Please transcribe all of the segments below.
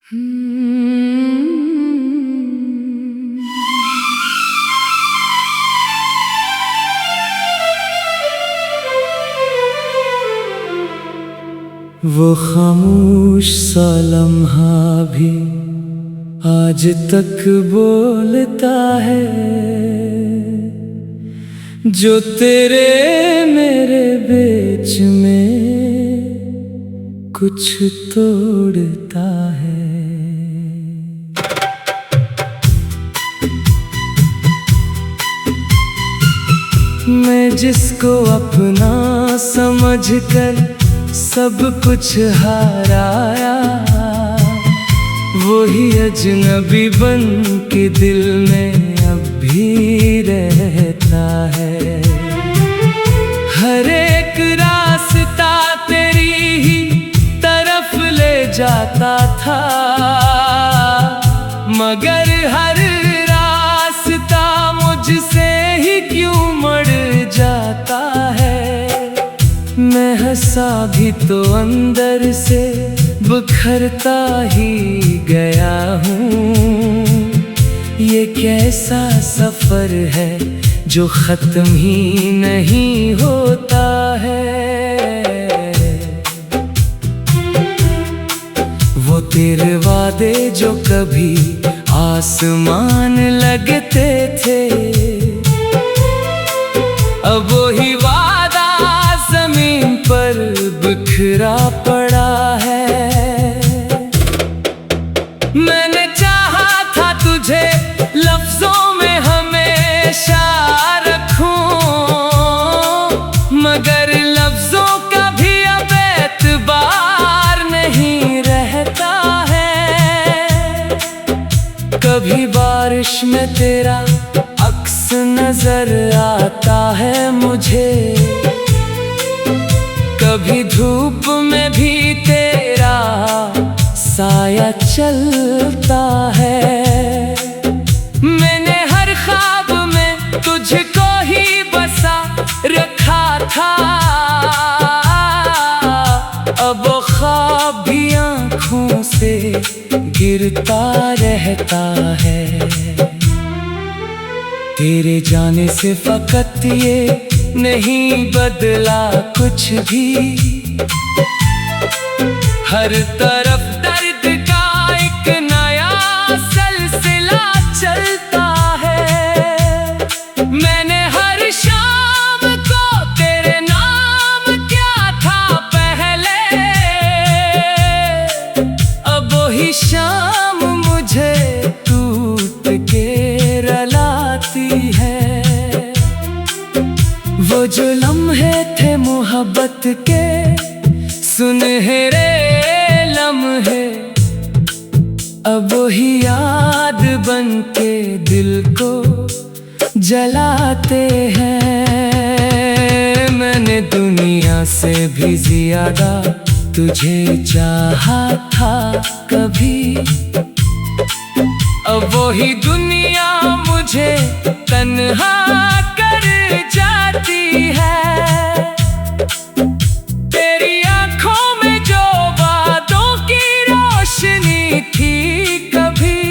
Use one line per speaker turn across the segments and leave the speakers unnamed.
वो खामोश सा लम्हा भी आज तक बोलता है, जो तेरे मेरे बीच में कुछ तोड़ता है। मैं जिसको अपना समझकर सब कुछ हाराया, वही अजनबी बन के दिल में अब भी रहता है। हर एक रास्ता तेरी ही तरफ ले जाता था, मगर हर रास्ता मुझसे ही क्यों मुड़ जाता है। मैं हंसा भी तो अंदर से बिखरता ही गया हूँ। ये कैसा सफर है जो खत्म ही नहीं होता है। वो तेरे वादे जो कभी आसमान लगते थे, अब वही वादा ज़मीन पर बिखरा पड़ा है। मैंने चाहा था तुझे लफ्ज़ों में हमेशा रखूं, मगर लफ्ज़ों का भी अब एतबार नहीं रहता है। कभी बारिश में तेरा अक्स नजर आता है मुझे, कभी धूप में भी तेरा साया चलता है। मैंने हर ख्वाब में तुझको ही बसा रखा था, अब वो ख्वाब भी आँखों से गिरता रहता है। तेरे जाने से फकत ये नहीं बदला कुछ भी, हर तरफ दर्द का एक नया सिलसिला चलता है। मैंने हर शाम को तेरे नाम क्या था पहले, अब वही शाम मुझे टूट के रुलाती है। वो जो लम्हे थे मोहब्बत के सुनहरे लम्हे, अब वही याद बन के दिल को जलाते हैं। मैंने दुनिया से भी ज्यादा तुझे चाहा था कभी, अब वही दुनिया मुझे तन्हा कर जाती है। तेरी आंखों में जो बातों की रोशनी थी कभी,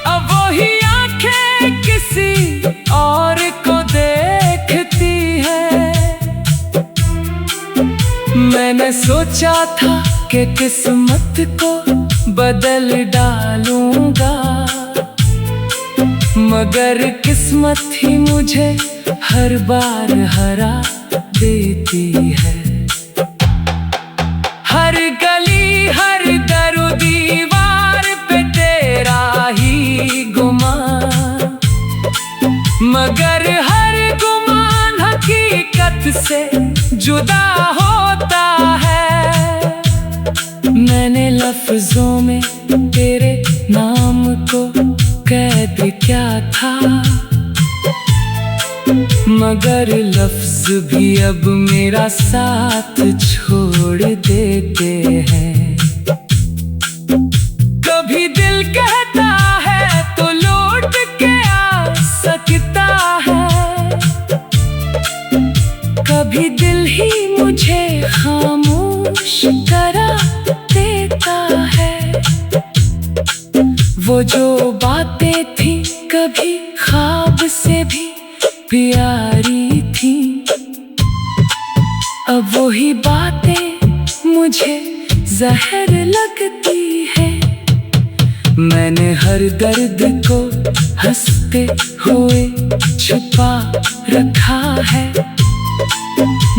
अब वही आंखें किसी और को देखती है। मैंने सोचा था कि किस्मत को बदल डालूंगा, मगर किस्मत ही मुझे हर बार हरा देती है। हर गली हर दर दीवार पे तेरा ही गुमान, मगर हर गुमान हकीकत से जुदा होता है। मैंने लफ्जों में तेरे नाम को कैद क्या था, मगर लफ्ज भी अब मेरा साथ छोड़ देते हैं। कभी दिल कहता है तो लौट के आ सकता है, कभी दिल ही मुझे खामोश करा देता है। वो जो बातें थी कभी ख्वाब से भी प्यारी थी, अब वही बातें मुझे जहर लगती है। मैंने हर दर्द को हंसते हुए छुपा रखा है,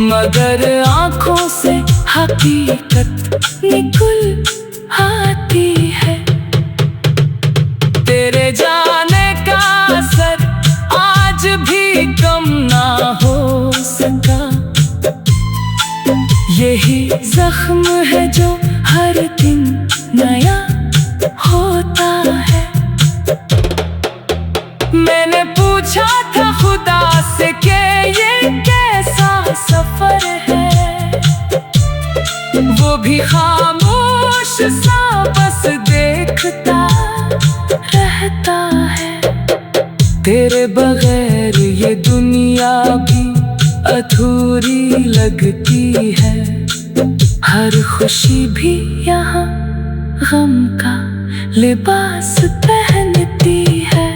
मगर आँखों से हकीकत निकल आती है। तेरे जाने का असर आज भी कम ना हो सका, यही जख्म है जो हर दिन नया होता है। मैंने पूछा था खुदा से कि ये कैसा सफर है, वो भी खामोश सा बस देखता रहता है। तेरे बगैर ये दुनिया भी अधूरी लगती है, हर खुशी भी यहाँ गम का लिबास पहनती है।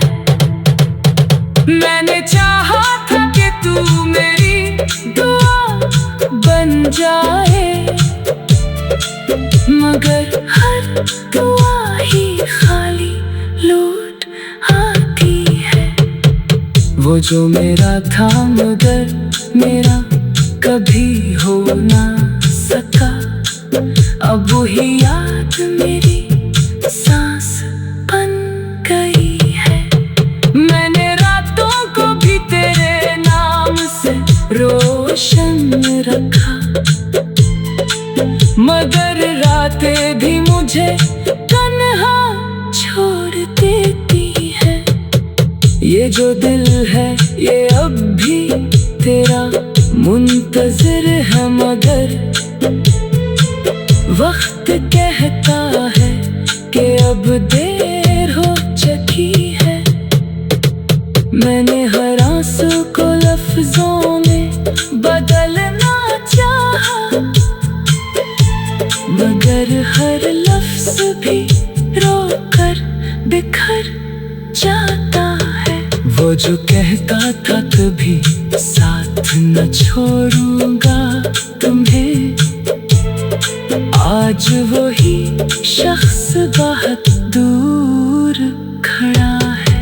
मैंने चाहा था कि तू मेरी दुआ बन जाए, मगर हर दुआ ही खाली लौट आती है। वो जो मेरा था मगर मेरा कभी हो ना सका, अब वही याद मेरी सांस बन गई है। मैंने रातों को भी तेरे नाम से रोशन रखा, मगर रातें भी मुझे तन्हा छोड़ देती है। ये जो दिल है ये अब भी तेरा मुंतज़िर है, मगर वक्त कहता है कि अब देर हो चुकी है। मैंने हर आंसू को लफ्जों में बदलना चाहा, मगर हर लफ्ज भी रोकर बिखर जाता है। वो जो कहता था कभी साथ न छोड़ूंगा तुम्हें, आज वही शख्स बहुत दूर खड़ा है।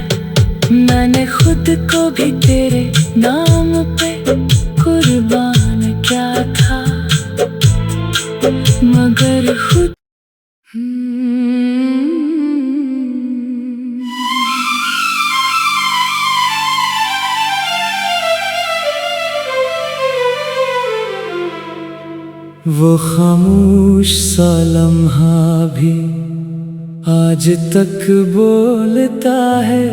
मैंने खुद को भी तेरे नाम पे कुर्बान किया था, मगर खुद
वो खामोश सा लम्हा भी आज तक बोलता है,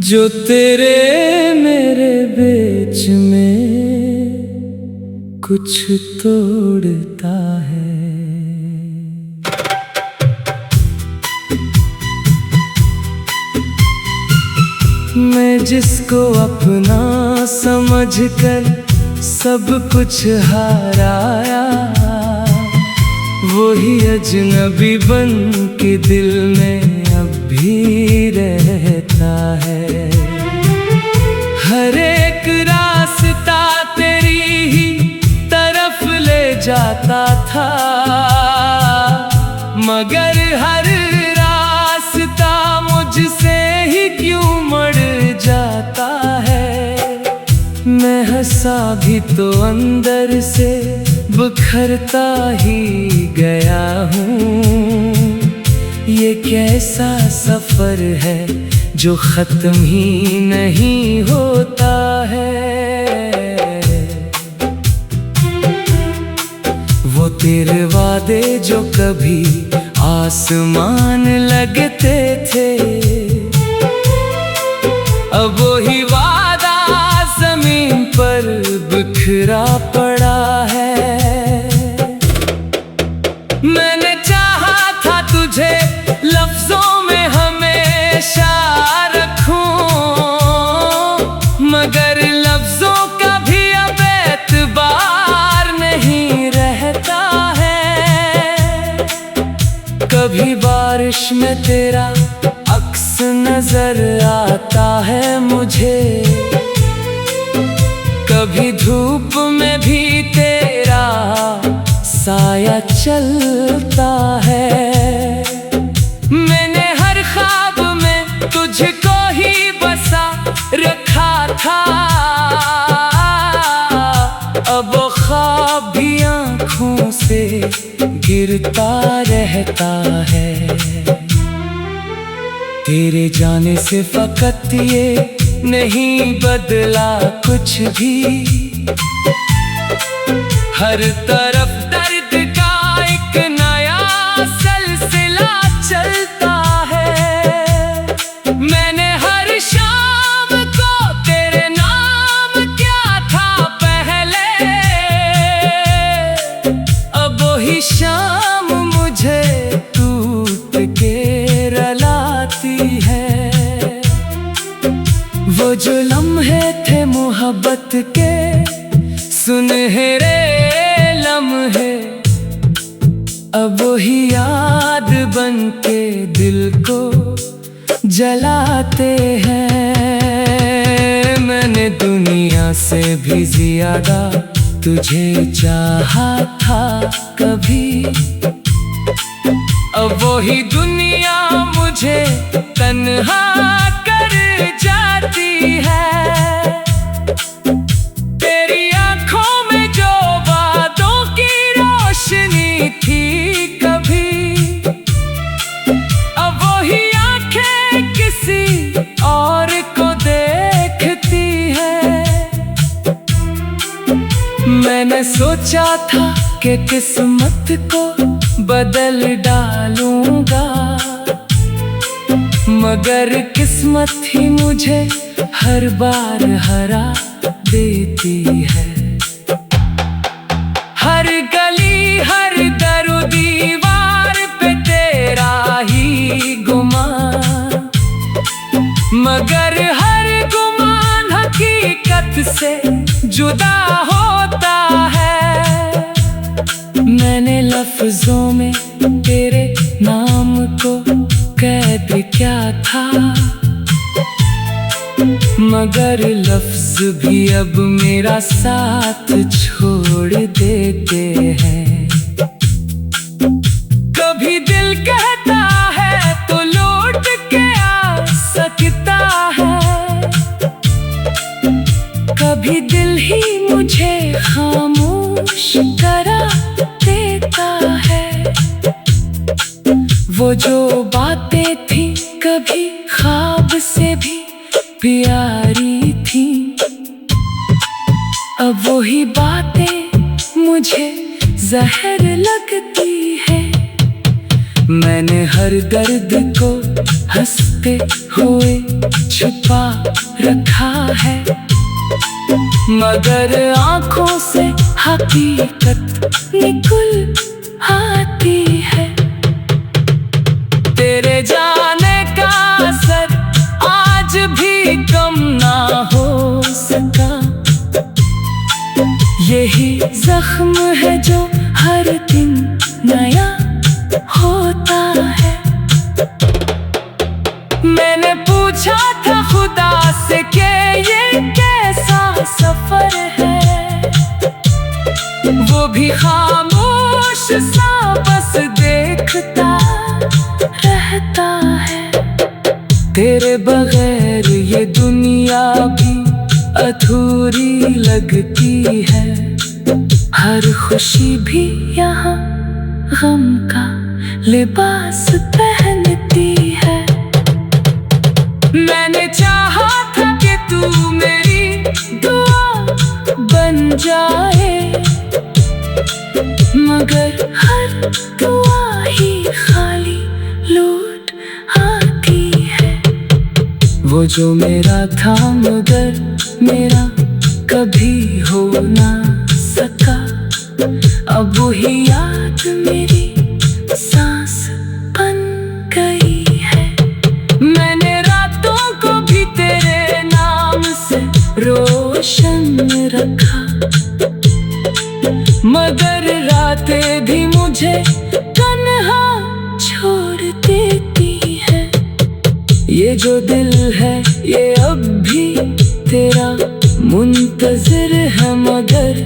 जो तेरे मेरे बीच में कुछ तोड़ता है। मैं जिसको अपना समझकर सब कुछ हाराया, वही अजनबी बन के दिल में अब भी रहता है। हर एक रास्ता तेरी ही तरफ ले जाता था, मगर हर रास्ता मुझसे ही क्यों मुड़ जाता है। मैं हंसा भी तो अंदर से बिखरता ही गया हूँ। ये कैसा सफर है जो खत्म ही नहीं होता है। वो तेरे वादे जो कभी आसमान लगते थे, अब वही वादा जमीन पर बिखरा पड़ा है। मैंने चाहा था तुझे लफ्जों में हमेशा रखूं, मगर लफ्जों का भी अब एतबार नहीं रहता है। कभी बार बारिश में तेरा अक्स नजर आता है मुझे, कभी धूप में भी तेरा साया चलता है। मैंने हर ख्वाब में तुझको ही बसा रखा था, अब वो ख्वाब भी आँखों से गिरता रहता है। तेरे जाने से फकत ये नहीं बदला कुछ भी, हर तरफ दर्द का एक नया सिलसिला चलता है। मैंने हर शाम को तेरे नाम क्या था पहले, अब वही शाम मुझे टूट के रुलाती है। वो जो लम्हे थे मोहब्बत के सुनहरे लम्हे, अब वही याद बन के दिल को जलाते हैं। मैंने दुनिया से भी ज्यादा तुझे चाहा था कभी, अब वही दुनिया मुझे तन्हा कर जाती है। तेरी आंखों में जो बातों की रोशनी थी कभी, अब वही आंखें किसी और को देखती है। मैंने सोचा था कि किस्मत को बदल डालूंगा, मगर किस्मत ही मुझे हर बार हरा देती है। हर गली हर दर दीवार पे तेरा ही गुमान, मगर हर गुमान हकीकत से जुदा होता है। मैंने लफ्जों में तेरे नाम को कैद क्या था, मगर लफ्ज भी अब मेरा साथ छोड़ देते हैं। कभी दिल कहता है तो लौट के आ सकता है, कभी दिल ही मुझे खामोश करा देता है। वो जो बातें थी कभी ख्वाब से भी प्यारी थी, अब वही बातें मुझे जहर लगती है। मैंने हर दर्द को हंसते हुए छुपा रखा है, मगर आँखों से हकीकत निकल आती है। तेरे जाने का असर आज भी कम ना हो सका, यही जख्म है जो हर दिन नया होता है। मैंने पूछा था खुदा से कि ये कैसा सफर है, वो भी खामोश सा बस देखता रहता है। तेरे बगैर ये दुनिया भी अधूरी लगती है, हर खुशी भी यहाँ गम का लिबास पहनती है। मैंने चाहा था कि तू मेरी दुआ बन जाए, मगर हर दुआ ही खाली लौट आती है। वो जो मेरा था मगर मेरा कभी हो ना सका, अब वही याद मेरी सांस बन गई है। मैंने रातों को भी तेरे नाम से रोशन रखा, मगर रातें भी मुझे तन्हा छोड़ देती
जो दिल है ये अब भी तेरा मुंतज़िर है, मगर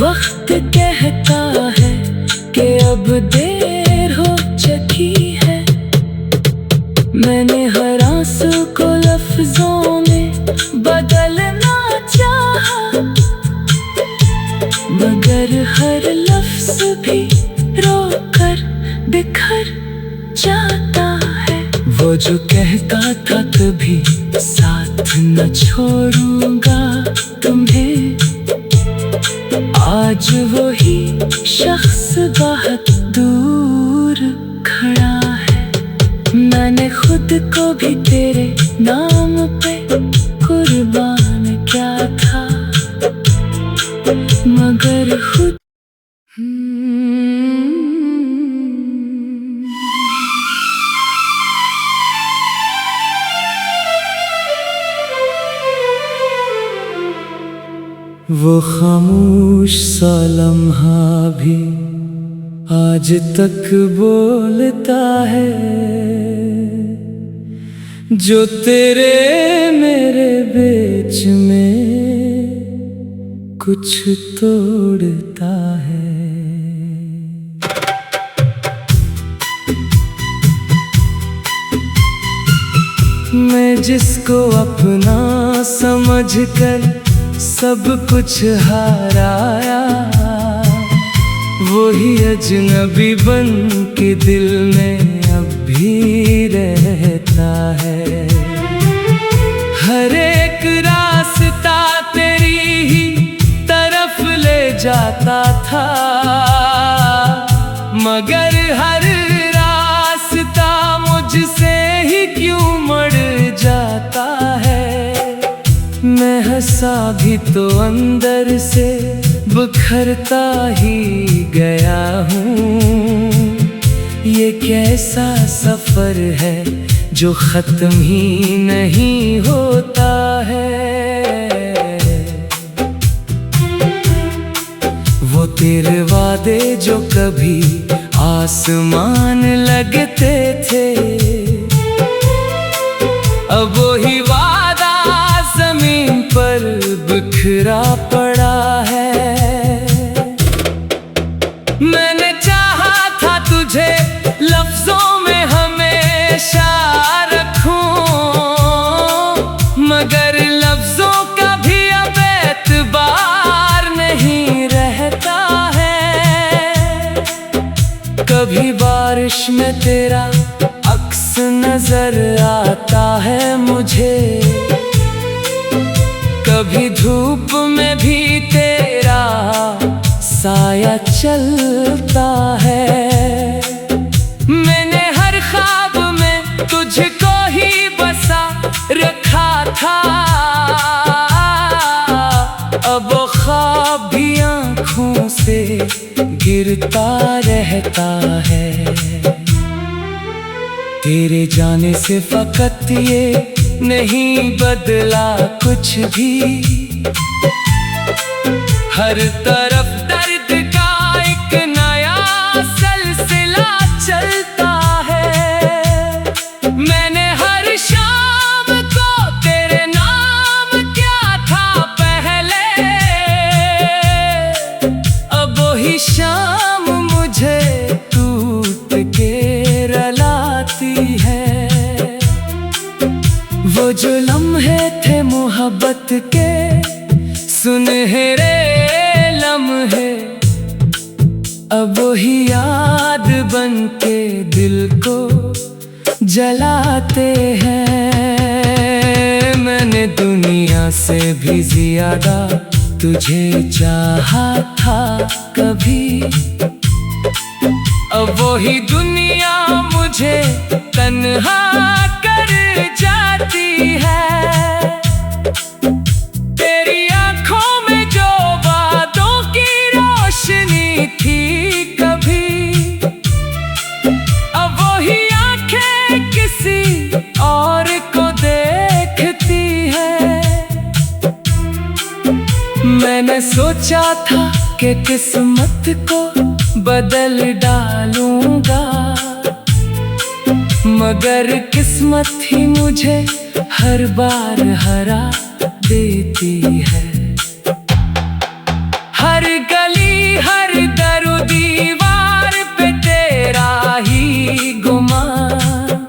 वक्त कहता है कि अब देर हो चुकी है। मैंने हर आंसू को लफ्जों में बदलना चाहा, मगर हर लफ्ज भी रोकर बिखर जाता है। वो जो कहता था कभी साथ न छोड़ूंगा तुम्हें, आज वही शख्स बहुत दूर खड़ा है। मैंने खुद को भी तेरे नाम पे कुर्बान किया था, मगर खुद वो खामोश सा लम्हा भी आज तक बोलता है, जो तेरे मेरे बीच में कुछ तोड़ता है। मैं जिसको अपना समझकर सब कुछ हाराया, वही अजनबी बन के दिल में अब भी रहता है। हर एक रास्ता तेरी ही तरफ ले जाता था, मगर हर रास्ता मुझसे ही क्यों मुड़ जाता है। मैं हंसा भी तो अंदर से बिखरता ही गया हूँ। ये कैसा सफर है जो खत्म ही नहीं होता है। वो तेरे वादे जो कभी आसमान लगते थे, अब वही वादा जमीन पर बिखरा पड़ा है। मैंने चाहा था तुझे लफ्जों में हमेशा रखूं, मगर लफ्जों का भी अब एतबार नहीं रहता है। कभी बारिश में तेरा अक्स नजर आता है मुझे, कभी धूप में भी तेरा साया चलता है। मैंने हर ख्वाब में तुझको ही बसा रखा था, अब वो ख्वाब भी आँखों से गिरता रहता है। तेरे जाने से फकत ये नहीं बदला कुछ भी, हर तरफ दर्द का एक नया सिलसिला चलता है। मैंने हर शाम को तेरे नाम किया था पहले, अब वही शाम मुझे टूट के रुलाती है। वो जो लम्हे थे मोहब्बत के सुनहरे लम्हे, अब वही याद बन के दिल को जलाते हैं। मैंने दुनिया से भी ज्यादा तुझे चाहा था कभी, अब वही दुनिया मुझे तन्हा कर जाती है। तेरी आंखों में जो बातों की रोशनी थी कभी, अब वही आंखें किसी और को देखती है। मैंने सोचा था कि किस्मत को बदल डालूंगा, मगर किस्मत ही मुझे हर बार हरा देती है। हर गली हर दरो दीवार पे तेरा ही गुमान,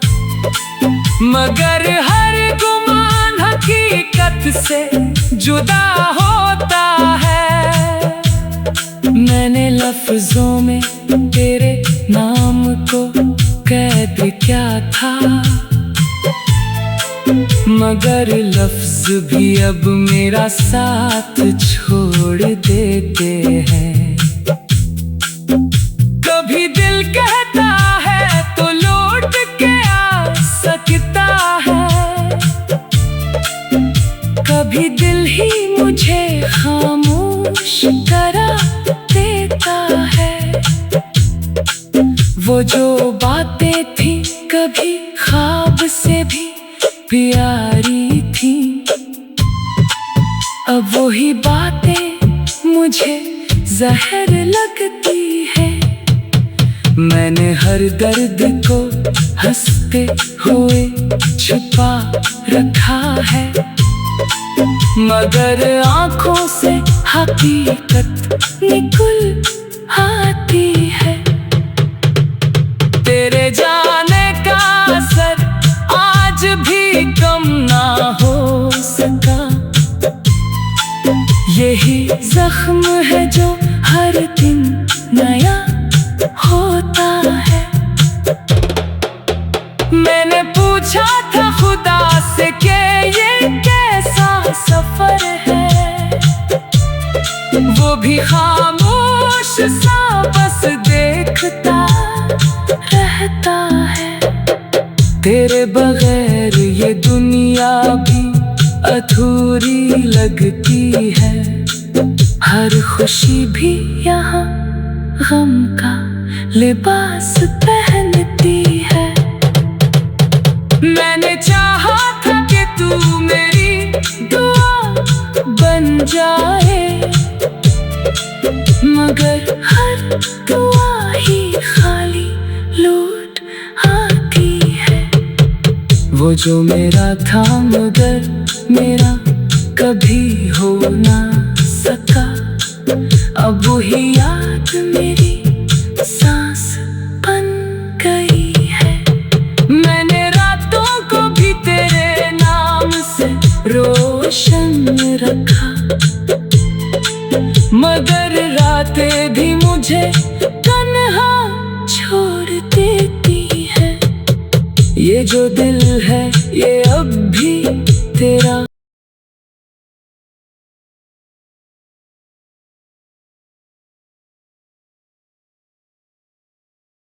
मगर हर गुमान हकीकत से जुदा होता है। मैंने लफ्जों में तेरे नाम को कैद क्या था, मगर लफ्ज भी अब मेरा साथ छोड़ देते हैं। कभी दिल कहता है तो लौट के आ सकता है, कभी दिल ही मुझे खामोश करा देता है। वो जो बातें थी कभी ख्वाब से भी प्यारी थी, अब वही बातें मुझे जहर लगती है। मैंने हर दर्द को हंसते हुए छुपा रखा है, मगर आंखों से हकीकत निकल आती है। तेरे जाने का असर आज भी कम ना हो सका, यही जख्म है जो हर दिन नया होता है। मैंने पूछा था खुदा से कि ये कैसा सफर है, वो भी खामोश सा बस देखता रहता है। तेरे बगैर ये दुनिया भी अधूरी लगती है, हर खुशी भी यहाँ गम का लिबास पहनती है। मैंने चाहा था कि तू मेरी दुआ बन जाए, मगर हर दुआ ही खाली लौट आती है। वो जो मेरा था मगर मेरा कभी हो ना सका, अब वही याद मेरी सांस बन गई है। मैंने रातों को भी तेरे नाम से रोशन रखा, मगर रातें भी मुझे तन्हा छोड़ देती है। ये जो दिल है ये अब भी तेरा